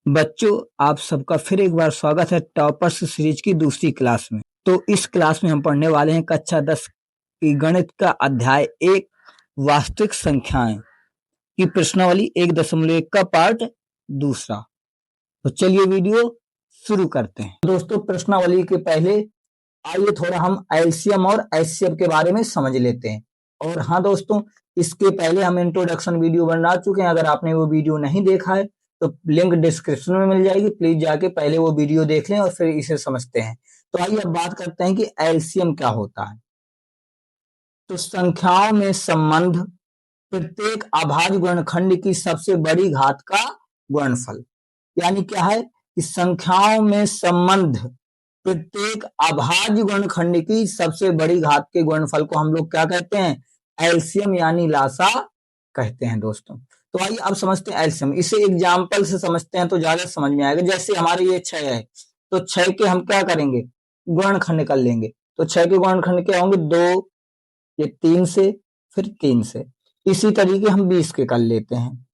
बच्चों, आप सबका फिर एक बार स्वागत है टॉपर्स सीरीज की दूसरी क्लास में। तो इस क्लास में हम पढ़ने वाले हैं कक्षा 10 की गणित का अध्याय 1 वास्तविक संख्याएं की प्रश्नावली 1.1 का पार्ट दूसरा। तो चलिए वीडियो शुरू करते हैं। दोस्तों, प्रश्नावली के पहले आइए थोड़ा हम एलसीएम और एचसीएफ के बारे में समझ लेते हैं। और हाँ दोस्तों, इसके पहले हम इंट्रोडक्शन वीडियो बना चुके हैं। अगर आपने वो वीडियो नहीं देखा है तो लिंक डिस्क्रिप्शन में मिल जाएगी, प्लीज जाके पहले वो वीडियो देख लें और फिर इसे समझते हैं। तो आइए अब बात करते हैं कि एलसीएम क्या होता है। तो संख्याओं में संबंध प्रत्येक अभाज्य गुणनखंड की सबसे बड़ी घात का गुणनफल। यानी क्या है कि संख्याओं में संबंध प्रत्येक अभाज्य गुणनखंड की सबसे बड़ी घात के गुणनफल को हम लोग क्या कहते हैं? एलसीएम यानी लासा कहते हैं दोस्तों। तो आइए अब समझते हैं एलसीएम। इसे एग्जाम्पल से समझते हैं तो ज्यादा समझ में आएगा। जैसे हमारे ये 6 है, तो 6 के हम क्या करेंगे? गुणनखंड कर लेंगे। तो 6 के गुणनखंड क्या होंगे? 2, ये 3 से, फिर 3 से। इसी तरीके हम 20 के कर लेते हैं।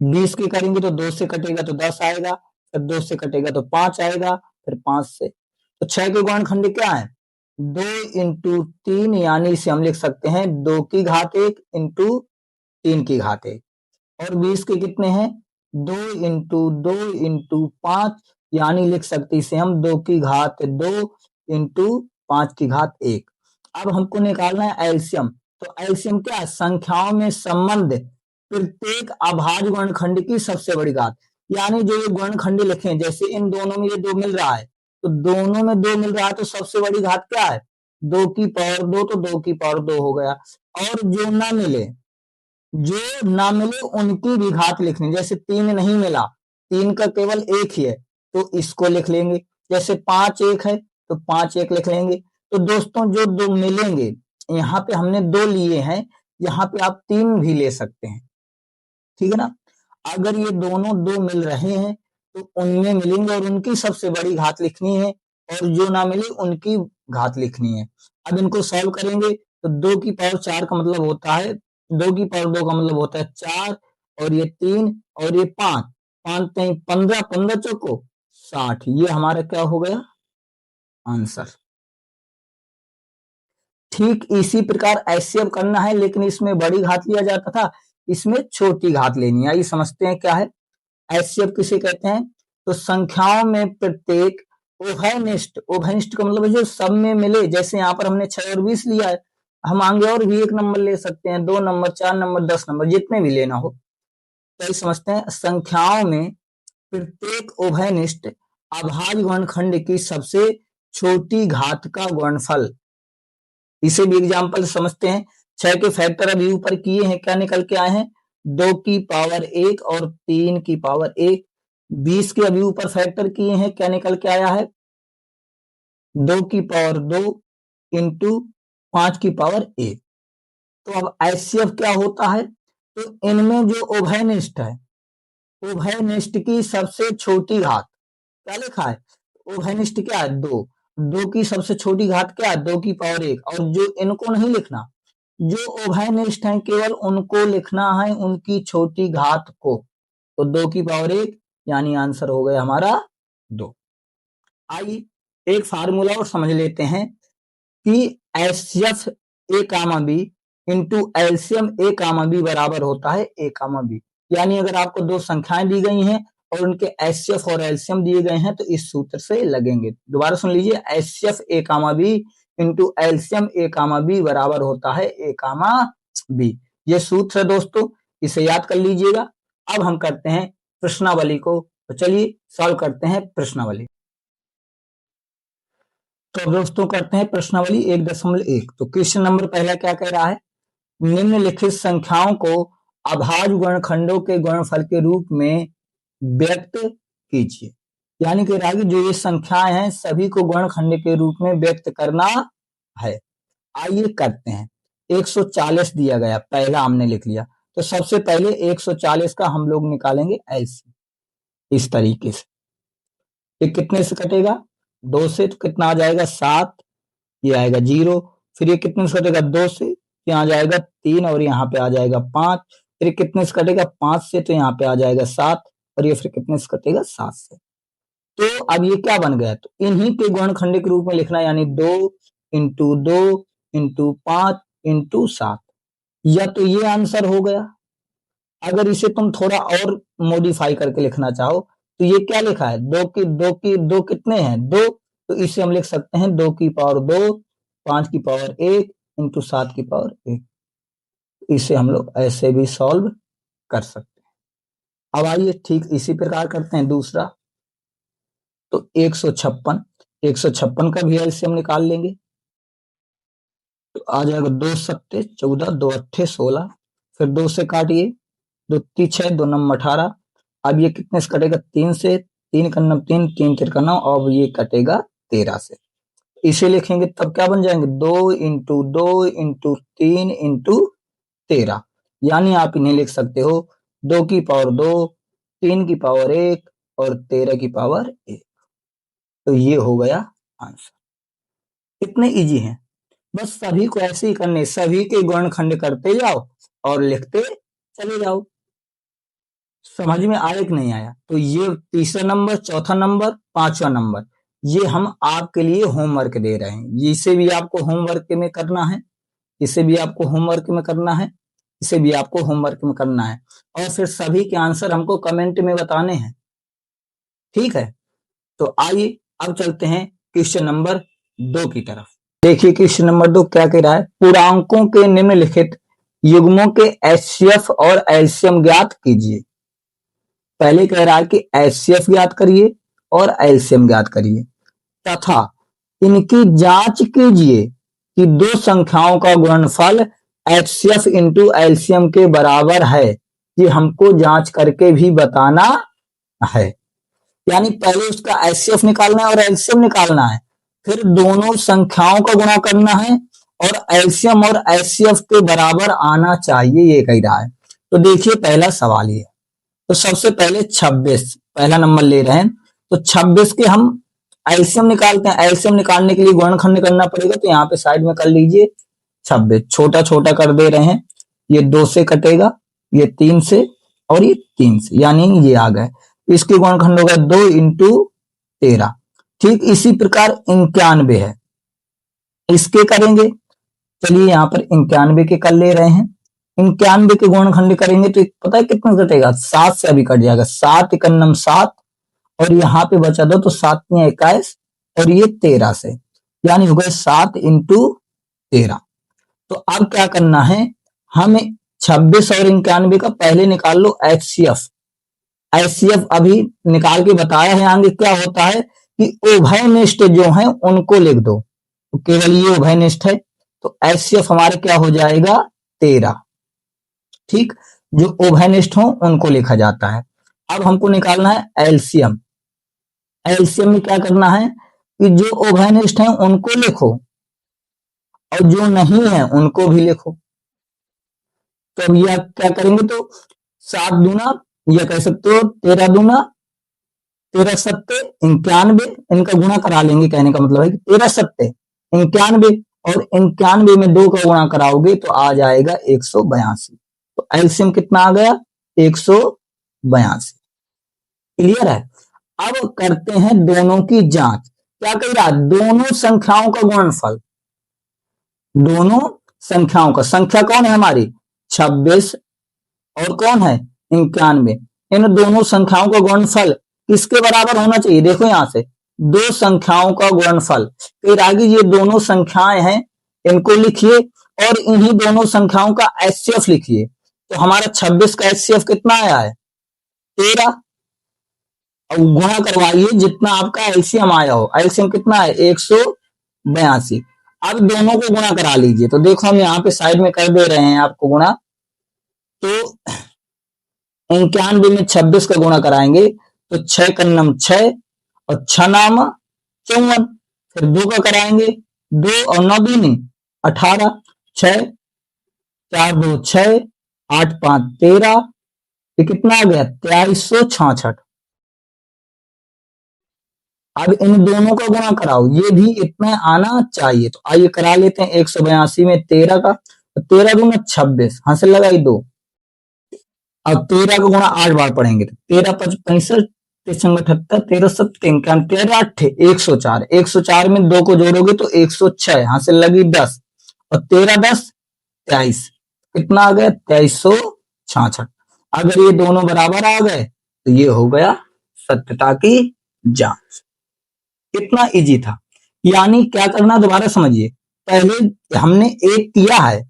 20 के करेंगे तो 2 से कटेगा तो 10 आएगा, फिर 2 से कटेगा तो 5 आएगा, फिर 5 से। तो 6 के गुणनखंड क्या है? 2 इंटू 3, यानी इसे हम लिख सकते हैं 2 की घात 1 इंटू 3 की घात 1। और 20 के कितने हैं? 2 इंटू 2 इंटू 5, यानी लिख सकते इसे हम 2 की घात 2 इंटू 5 की घात 1। अब हमको निकालना है एलसीएम। तो एलसीएम क्या है? संख्याओं में संबंध प्रत्येक अभाज्य गुणनखंड की सबसे बड़ी घात। यानी जो ये गुणनखंड लिखे, जैसे इन दोनों में ये 2 मिल रहा है, तो दोनों में 2 मिल रहा है, तो सबसे बड़ी घात क्या है? 2 की पावर 2, तो 2 की पावर 2 हो गया। और जो ना मिले उनकी भी घात लिखनी। जैसे 3 नहीं मिला, 3 का केवल 1 ही है, तो इसको लिख लेंगे। जैसे 5 1 है, तो 5 1 लिख लेंगे। तो दोस्तों, जो 2 मिलेंगे, यहाँ पे हमने 2 लिए हैं, यहाँ पे आप 3 भी ले सकते हैं, ठीक है ना। अगर ये दोनों 2 मिल रहे हैं तो उनमें मिलेंगे और उनकी सबसे बड़ी घात लिखनी है, और जो ना मिले उनकी घात लिखनी है। अब इनको सॉल्व करेंगे तो 2 की पावर 4 का मतलब होता है, 2 की पावर 2 का मतलब होता है 4, और ये 3 और ये 5, 5 3 15, 15 चौको 60। ये हमारा क्या हो गया? आंसर। ठीक इसी प्रकार ऐसे अब करना है, लेकिन इसमें बड़ी घात लिया जाता था, इसमें छोटी घात लेनी है। आइए समझते हैं क्या है एचसीएफ किसे कहते हैं। तो संख्याओं में प्रत्येक उभयनिष्ठ, उभयनिष्ठ का मतलब है जो सब में मिले। जैसे यहाँ पर हमने 6 और 20 लिया है, हम आगे और भी 1 नंबर ले सकते हैं, 2 नंबर, 4 नंबर, 10 नंबर, जितने भी लेना हो। तो ये समझते हैं संख्याओं में प्रत्येक उभयनिष्ठ अभाज्य गुणनखंड की सबसे छोटी घात का गुणनफल। इसे भी एग्जाम्पल समझते हैं। 6 के फैक्टर अभी ऊपर किए हैं, क्या निकल के आए हैं? 2 की पावर 1 और 3 की पावर 1। 20 के अभी ऊपर फैक्टर किए हैं, क्या निकल के आया है? 2 की पावर 2 इंटू 5 की पावर 1। तो अब एचसीएफ क्या होता है? तो इनमें जो उभयनिष्ठ है, उभयनिष्ठ की सबसे छोटी घात क्या लिखा है? उभयनिष्ठ क्या है? 2। 2 की सबसे छोटी घात क्या है? 2 की पावर 1। और जो इनको नहीं लिखना, जो उभयनिष्ठ हैं केवल उनको लिखना है, उनकी छोटी घात को। तो 2 की पावर 1, यानी आंसर हो गया हमारा 2। आइए एक फार्मूला और समझ लेते हैं कि एचसीएफ ए कामा बी इंटू एलसीएम ए कामा बी बराबर होता है ए कामा बी। यानी अगर आपको 2 संख्याएं दी गई हैं और उनके एचसीएफ और एलसीएम दिए गए हैं, तो इस सूत्र से लगेंगे। दोबारा सुन लीजिए, एचसीएफ ए कामा बी इंटू एलसीएम ए कामा बी बराबर होता है ए कामा बी। ये सूत्र है दोस्तों, इसे याद कर लीजिएगा। अब हम करते हैं प्रश्नावली को। तो चलिए सॉल्व करते हैं प्रश्नावली। तो दोस्तों करते हैं प्रश्नावली 1.1। तो क्वेश्चन नंबर पहला क्या कह रहा है? निम्नलिखित संख्याओं को अभाज्य गुणनखंडों के गुणनफल के रूप में व्यक्त कीजिए। यानी कि रागी जो ये संख्याएं हैं सभी को गुणनखंड के रूप में व्यक्त करना है। आइए करते हैं। 140 दिया गया, पहला हमने लिख लिया। तो सबसे पहले 140 का हम लोग निकालेंगे एलसीएम इस तरीके से। ये कितने से कटेगा? 2 से, तो कितना आ जाएगा? 7। ये आएगा 0। फिर ये कितने से कटेगा? 2 से, यहाँ जाएगा 3 और यहाँ पे आ जाएगा 5। फिर कितने से कटेगा? 5 से, तो यहाँ पे आ जाएगा 7। और ये फिर कितने से कटेगा 7 से। तो अब ये क्या बन गया, तो इन्हीं के गुणनखंड के रूप में लिखना, यानी 2 × 2 × 5 × 7, या तो ये आंसर हो गया। अगर इसे तुम थोड़ा और मॉडिफाई करके लिखना चाहो तो ये क्या लिखा है, दो कितने हैं 2, तो इसे हम लिख सकते हैं 2 की पावर 2 5 की पावर 1 × 7 की पावर 1। इसे हम लोग ऐसे भी सॉल्व कर सकते हैं। अब आइए ठीक इसी प्रकार करते हैं दूसरा। तो 156 का भी एलसीएम निकाल लेंगे। तो आ जाएगा 2 सत्ते 14 2 अट्ठे 16, फिर 2 से काटिए, 2 ती 6 2 नम 18। अब ये कितने से कटेगा, 3 से, 3 का नम 3 3 तिरका 9, अब ये कटेगा 13 से। इसे लिखेंगे तब क्या बन जाएंगे, 2 × 2 × 3 × 13, यानी आप इन्हें लिख सकते हो 2 की पावर 2 3 की पावर 1 और 13 की पावर 1। तो ये हो गया आंसर। इतने इजी हैं, बस सभी को ऐसे ही करने, सभी के गुणनखंड करते जाओ और लिखते चले जाओ। समझ में आया कि नहीं आया? तो ये तीसरा नंबर, चौथा नंबर, पांचवा नंबर, ये हम आपके लिए होमवर्क दे रहे हैं। इसे भी आपको होमवर्क में करना है, इसे भी आपको होमवर्क में करना है, इसे भी आपको होमवर्क में करना है, और फिर सभी के आंसर हमको कमेंट में बताने हैं। ठीक है, तो आइए अब चलते हैं क्वेश्चन नंबर 2 की तरफ। देखिए क्वेश्चन नंबर 2 क्या कह रहा है, पूर्णांकों के निम्नलिखित युग्मों के एचसीएफ और एलसीएम ज्ञात कीजिए। पहले कह रहा है कि एचसीएफ ज्ञात करिए और एलसीएम ज्ञात करिए, तथा इनकी जांच कीजिए कि दो संख्याओं का गुणनफल एचसीएफ इंटू एलसीएम के बराबर है। ये हमको जांच करके भी बताना है, यानी पहले उसका एचसीएफ निकालना है और एलसीएम निकालना है, फिर दोनों संख्याओं का गुणा करना है और एलसीएम और एचसीएफ के बराबर आना चाहिए, ये कह रहा है। तो देखिए पहला सवाल ये, तो सबसे पहले 26 पहला नंबर ले रहे हैं, तो 26 के हम एलसीएम निकालते हैं। एलसीएम निकालने के लिए गुणनखंड करना पड़ेगा, तो यहाँ पे साइड में कर लीजिए 26, छोटा छोटा कर दे रहे हैं, ये 2 से कटेगा, ये 3 से और ये 3 से, यानी ये आ गए। इसके गुणनखंड होगा 2 × 13। ठीक इसी प्रकार 91 है, इसके करेंगे। चलिए यहाँ पर 91 के कर ले रहे हैं, 91 के गुणनखंड करेंगे तो पता है कितना कटेगा, 7 से अभी कट जाएगा, 7 × 9 7, और यहाँ पे बचा दो तो 7 × 21 और ये 13 से, यानी हो गए 7 × 13। तो अब क्या करना है, हमें 26 और 91 का पहले निकाल लो एचसीएफ। एचसीएफ अभी निकाल के बताया है, आगे क्या होता है कि उभयनिष्ठ जो है उनको लिख दो, तो केवल ये उभयनिष्ठ है, तो एचसीएफ हमारे क्या हो जाएगा 13। ठीक, जो उभयनिष्ठ हो उनको लिखा जाता है। अब हमको निकालना है एलसीएम। एलसीएम में क्या करना है कि जो उभयनिष्ठ है उनको लिखो और जो नहीं है उनको भी लिखो। तो अब यह क्या करेंगे, तो 7 दूना, यह कह सकते हो 13 दूना 13 सत्ते 91, इनका गुणा करा लेंगे, कहने का मतलब है कि 13 सत्ते 91, और 91 में 2 का गुणा कराओगे तो आ जाएगा 182। तो एलसीएम कितना आ गया 182। क्लियर है? अब करते हैं दोनों की जांच। क्या कह रहा है, दोनों संख्याओं का गुणनफल, दोनों संख्याओं का, संख्या कौन है हमारी 26 और कौन है 91, इन दोनों संख्याओं का गुणनफल किसके बराबर होना चाहिए। देखो यहां से दो संख्याओं का गुणनफल, फिर आगे ये दोनों संख्याएं हैं इनको लिखिए और इन्हीं दोनों संख्याओं का एचसीएफ लिखिए। तो हमारा 26 का एचसीएफ कितना आया है 13, और गुणा करवाइए जितना आपका एलसीएम आया हो। एलसीएम कितना है 182। अब दोनों को गुणा करा लीजिए, तो देखो हम यहाँ पे साइड में कर दे रहे हैं आपको गुणा। तो 91 में 26 का गुणा कराएंगे तो 6 का नम 6 और 6 नाम 54, फिर 2 का कराएंगे 2 और 9 दूनी 18, 6 4 2 6 8 5 13, ये कितना आ गया 2366। अब इन दोनों का गुणा कराओ, ये भी इतना आना चाहिए। तो आइए करा लेते हैं 182 में 13 का, 13 दूना 26, हासिल लगाई 2, अब 13 का गुणा 8 बार पढ़ेंगे तो 13 5 65, 13 78, 13 7 91, 13 8 104, 104 में 2 को जोड़ोगे तो 106, यहाँ से लगी 10 और 13 10 23, कितना आ गया 2366। अगर ये दोनों बराबर आ गए तो ये हो गया सत्यता की जांच। कितना इजी था। यानी क्या करना दोबारा समझिए, पहले हमने एक किया है,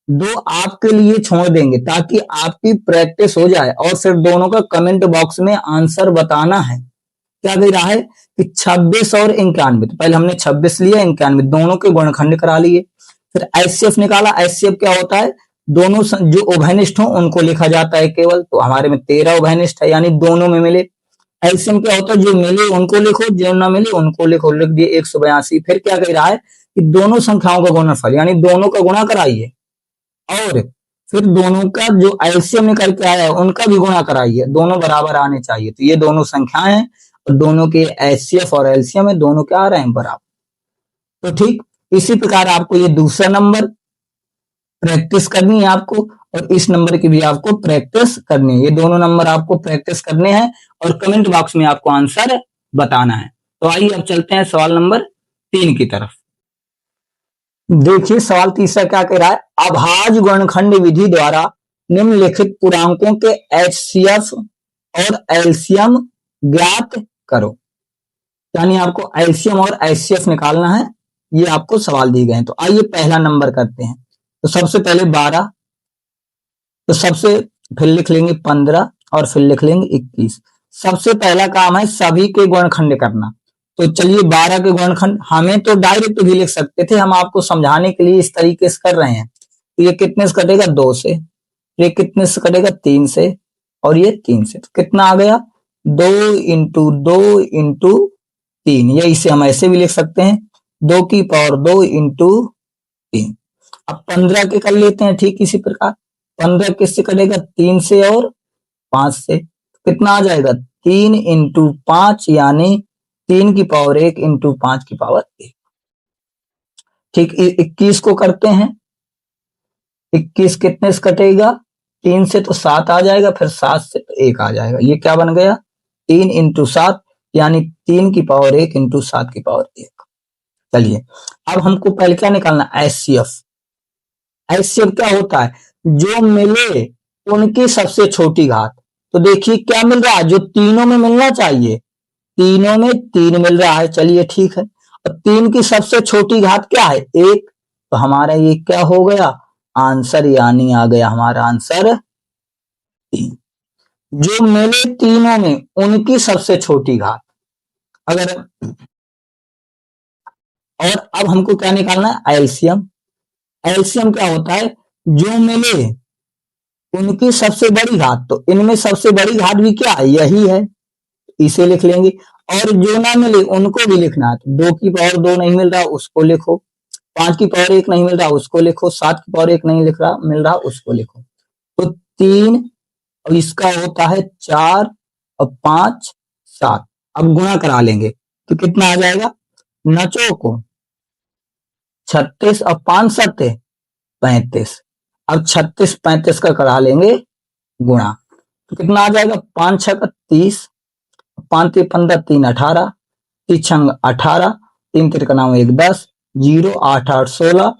दो आपके लिए छोड़ देंगे ताकि आपकी प्रैक्टिस हो जाए, और फिर दोनों का कमेंट बॉक्स में आंसर बताना है। क्या कह रहा है कि 26 और 91, तो पहले हमने 26 लिया, 91 दोनों के गुणनखंड करा लिए, फिर एचसीएफ निकाला। एचसीएफ क्या होता है, दोनों जो उभयनिष्ठ हो उनको लिखा जाता है केवल, तो हमारे में 13 उभयनिष्ठ है यानी दोनों में मिले। एलसीएम क्या होता है, जो मिले उनको लिखो, जो ना मिले उनको लिखो, लिख दिए 182। फिर क्या कह रहा है कि दोनों संख्याओं का गुणनफल यानी दोनों का गुणा कराइए, और फिर दोनों का जो एलसीएम निकल के आया है उनका भी गुणा कराइए, दोनों बराबर आने चाहिए। तो ये दोनों संख्याएं हैं और दोनों के एचसीएफ और एलसीएम है, दोनों क्या आ रहे हैं बराबर। तो ठीक इसी प्रकार आपको ये दूसरा नंबर प्रैक्टिस करनी है आपको, और इस नंबर की भी आपको प्रैक्टिस करनी है। ये दोनों नंबर आपको प्रैक्टिस करने हैं और कमेंट बॉक्स में आपको आंसर बताना है। तो आइए अब चलते हैं सवाल नंबर 3 की तरफ। देखिए सवाल तीसरा क्या कह रहा है, अभाज्य गुणनखंड विधि द्वारा निम्नलिखित पूर्णांकों के एचसीएफ और एलसीएम ज्ञात करो। यानी आपको एलसीएम और एचसीएफ निकालना है, ये आपको सवाल दिए गए हैं। तो आइए पहला नंबर करते हैं। तो सबसे पहले 12, तो सबसे फिर लिख लेंगे 15 और फिर लिख लेंगे 21। सबसे पहला काम है सभी के गुणनखंड करना। तो चलिए 12 के गुणनखंड, हमें तो डायरेक्ट भी लिख सकते थे, हम आपको समझाने के लिए इस तरीके से कर रहे हैं। तो ये कितने से कटेगा 2 से, ये कितने से कटेगा 3 से, और ये 3 से। तो कितना आ गया 2 इंटू 2 इंटू 3, या इसे हम ऐसे भी लिख सकते हैं 2 की पावर 2 इंटू 3। अब 15 के कर लेते हैं ठीक इसी प्रकार, 15 किससे कटेगा 3 से और 5 से। कितना आ जाएगा 3 इंटू 5 यानी 3 की पावर 1 इंटू 5 की पावर 1। ठीक 21 को करते हैं, 21 कितने से कटेगा 3 से तो 7 आ जाएगा, फिर 7 से तो 1 आ जाएगा। ये क्या बन गया 3 इंटू 7 यानी 3 की पावर 1 इंटू 7 की पावर 1। चलिए अब हमको पहले क्या निकालना एचसीएफ। एचसीएफ क्या होता है, जो मिले उनकी सबसे छोटी घात। तो देखिए क्या मिल रहा है, जो तीनों में मिलना चाहिए, तीनों में 3 मिल रहा है। चलिए ठीक है, और 3 की सबसे छोटी घात क्या है 1, तो हमारा ये क्या हो गया आंसर, यानी आ गया हमारा आंसर 3। जो मिले तीनों में उनकी सबसे छोटी घात। अगर और अब हमको क्या निकालना है एलसीएम। एलसीएम क्या होता है, जो मिले उनकी सबसे बड़ी घात। तो इनमें सबसे बड़ी घात भी क्या है यही है, इसे लिख लेंगे। और जो ना मिले उनको भी लिखना है। तो 2 की पावर 2 नहीं मिल रहा उसको लिखो, 5 की पावर 1 नहीं मिल रहा उसको लिखो, 7 की पावर 1 नहीं मिल रहा उसको लिखो। तो 3 और इसका होता है 4 और 5 7। अब गुणा करा लेंगे तो कितना आ जाएगा, नचो को 36 और 5 7 35। अब 36 35 का करा लेंगे गुणा, तो कितना आ जाएगा 5 6 30, 5 3 15 3 18, 3 6 18, 3 3 का नाम 1 10, 0 8 8 16,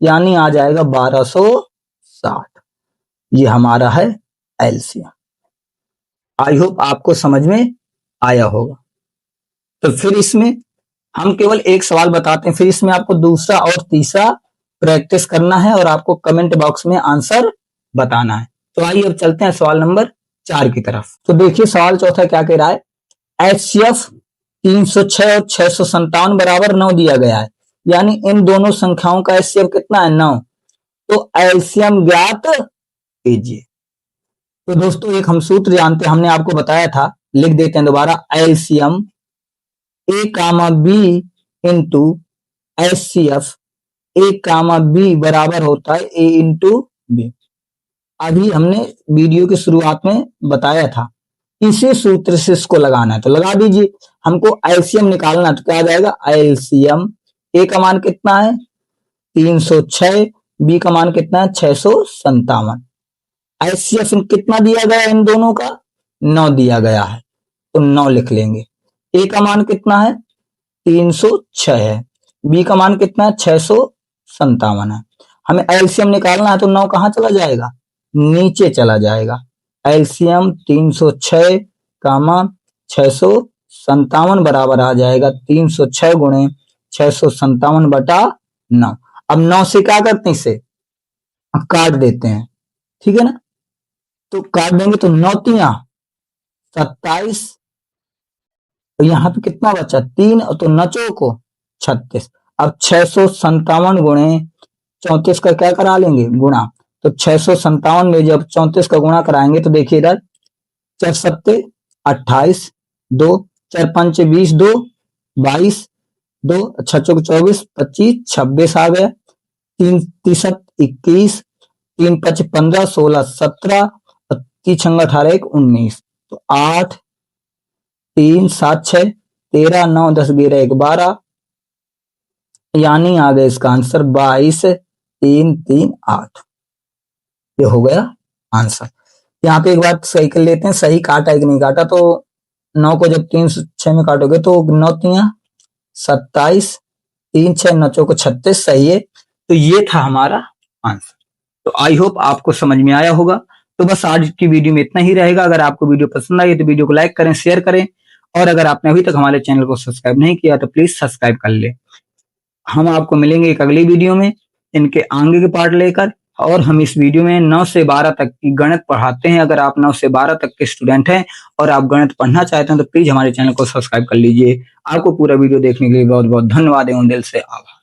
यानी आ जाएगा 1260। ये हमारा है एलसीएम। आई होप आपको समझ में आया होगा। तो फिर इसमें हम केवल एक सवाल बताते हैं, फिर इसमें आपको दूसरा और तीसरा प्रैक्टिस करना है और आपको कमेंट बॉक्स में आंसर बताना है। तो आइए अब चलते हैं सवाल नंबर 4 की तरफ। तो देखिए सवाल चौथा क्या कह रहा है, एचसीएफ 306 और 657 बराबर 9 दिया गया है, यानी इन दोनों संख्याओं का एचसीएफ कितना है 9। तो एलसीएम ज्ञात कीजिए। तो दोस्तों एक हम सूत्र जानते हैं, हमने आपको बताया था, लिख देते हैं दोबारा, एलसीएम ए कामा बी इंटू एचसीएफ ए कामा बी बराबर होता है ए इंटू बी। अभी हमने वीडियो की शुरुआत में बताया था, इसी सूत्र से इसको लगाना है, तो लगा दीजिए। हमको एलसीएम निकालना, तो क्या आ जाएगा एलसीएम ए का मान कितना है 306, बी का मान कितना है 657। एचसीएफ कितना दिया गया है इन दोनों का, 9 दिया गया है, तो 9 लिख लेंगे। ए का मान कितना है, 306 है। बी का मान कितना है, 657 है। हमें एलसीएम निकालना है तो 9 कहां चला जाएगा, नीचे चला जाएगा। एलसीएम 306 कामा 657 बराबर आ जाएगा 306 गुणे 657 बटा 9। अब 9 से क्या करते हैं, इसे काट देते हैं, ठीक है ना। तो काट देंगे तो 9 तिया 27, तो यहाँ पे कितना बचा 3, तो नचो को 36। अब 657 गुणे 34 का क्या करा लेंगे, गुणा। तो 657 में जब 34 का गुणा कराएंगे तो देखिए इधर 4 सत्ते 28, 2 4 पंचे 20, 2 22, 2 6 24 25 26 आ गया, 3 तिसत 21, 3 5 15 16 17, 3 6 18 1 19, तो 8 3 7 6 13 9 10 11 1 12, यानी आ गया इसका आंसर 22 3 3 8। ये हो गया आंसर। यहाँ पे एक बात सही कर लेते हैं, सही काटा है कि नहीं काटा। तो 9 को जब 3 6 में काटोगे तो 9 तिया 27, 3 6 9 को 36 सही है। तो ये था हमारा आंसर। तो आई होप आपको समझ में आया होगा। तो बस आज की वीडियो में इतना ही रहेगा। अगर आपको वीडियो पसंद आई तो वीडियो को लाइक करें, शेयर करें, और अगर आपने अभी तक हमारे चैनल को सब्सक्राइब नहीं किया तो प्लीज सब्सक्राइब कर ले। हम आपको मिलेंगे एक अगली वीडियो में इनके आगे के पार्ट लेकर, और हम इस वीडियो में 9 से 12 तक की गणित पढ़ाते हैं। अगर आप 9 से 12 तक के स्टूडेंट हैं और आप गणित पढ़ना चाहते हैं तो प्लीज हमारे चैनल को सब्सक्राइब कर लीजिए। आपको पूरा वीडियो देखने के लिए बहुत बहुत धन्यवाद एवं दिल से आभार।